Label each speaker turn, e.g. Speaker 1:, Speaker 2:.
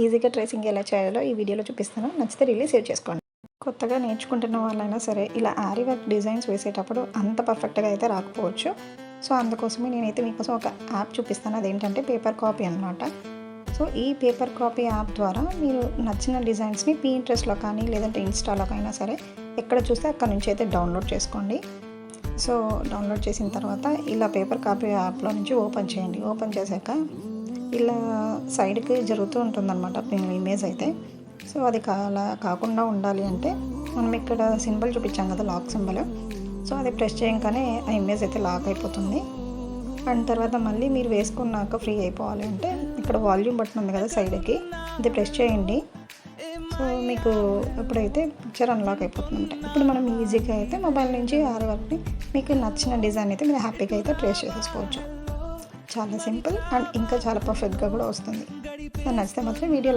Speaker 1: ఈజీగా ట్రేసింగ్ ఎలా చేయాలో ఈ వీడియోలో చూపిస్తాను. నచ్చితే రిలీజ్ సేవ్ చేసుకోండి. కొత్తగా నేర్చుకుంటున్న వాళ్ళైనా సరే ఇలా ఆరీ వర్క్ డిజైన్స్ వేసేటప్పుడు అంత పర్ఫెక్ట్గా అయితే రాకపోవచ్చు. సో అందుకోసమే నేనైతే మీకోసం ఒక యాప్ చూపిస్తాను. అదేంటంటే పేపర్ కాపీ అనమాట. సో ఈ పేపర్ కాపీ యాప్ ద్వారా మీరు నచ్చిన డిజైన్స్ని పీయింట్రెస్ట్లో కానీ లేదంటే ఇన్స్టాలోకైనా సరే ఎక్కడ చూస్తే అక్కడ నుంచి అయితే డౌన్లోడ్ చేసుకోండి. సో డౌన్లోడ్ చేసిన తర్వాత ఇలా పేపర్ కాపీ యాప్లో నుంచి ఓపెన్ చేయండి. ఓపెన్ చేశాక ఇలా సైడ్కి జరుగుతూ ఉంటుందన్నమాట ఇమేజ్ అయితే. సో అది అలా కాకుండా ఉండాలి అంటే మనం ఇక్కడ సింబల్ చూపించాం కదా, లాక్ సింబల్. సో అది ప్రెస్ చేయగానే ఆ ఇమేజ్ అయితే లాక్ అయిపోతుంది. అండ్ తర్వాత మళ్ళీ మీరు వేసుకున్నాక ఫ్రీ అయిపోవాలి అంటే ఇక్కడ వాల్యూమ్ బటన్ ఉంది కదా సైడ్కి, అది ప్రెస్ చేయండి. సో మీకు ఎప్పుడైతే పిక్చర్ అన్లాక్ అయిపోతుంది అనమాట. ఇప్పుడు మనం ఈజీగా అయితే మొబైల్ నుంచి ఆరీ వర్క్ని మీకు నచ్చిన డిజైన్ అయితే మీరు హ్యాపీగా అయితే ట్రేస్ చేసేసుకోవచ్చు. చాలా సింపుల్ అండ్ ఇంకా చాలా పర్ఫెక్ట్గా కూడా వస్తుంది. నచ్చితే మాత్రం వీడియో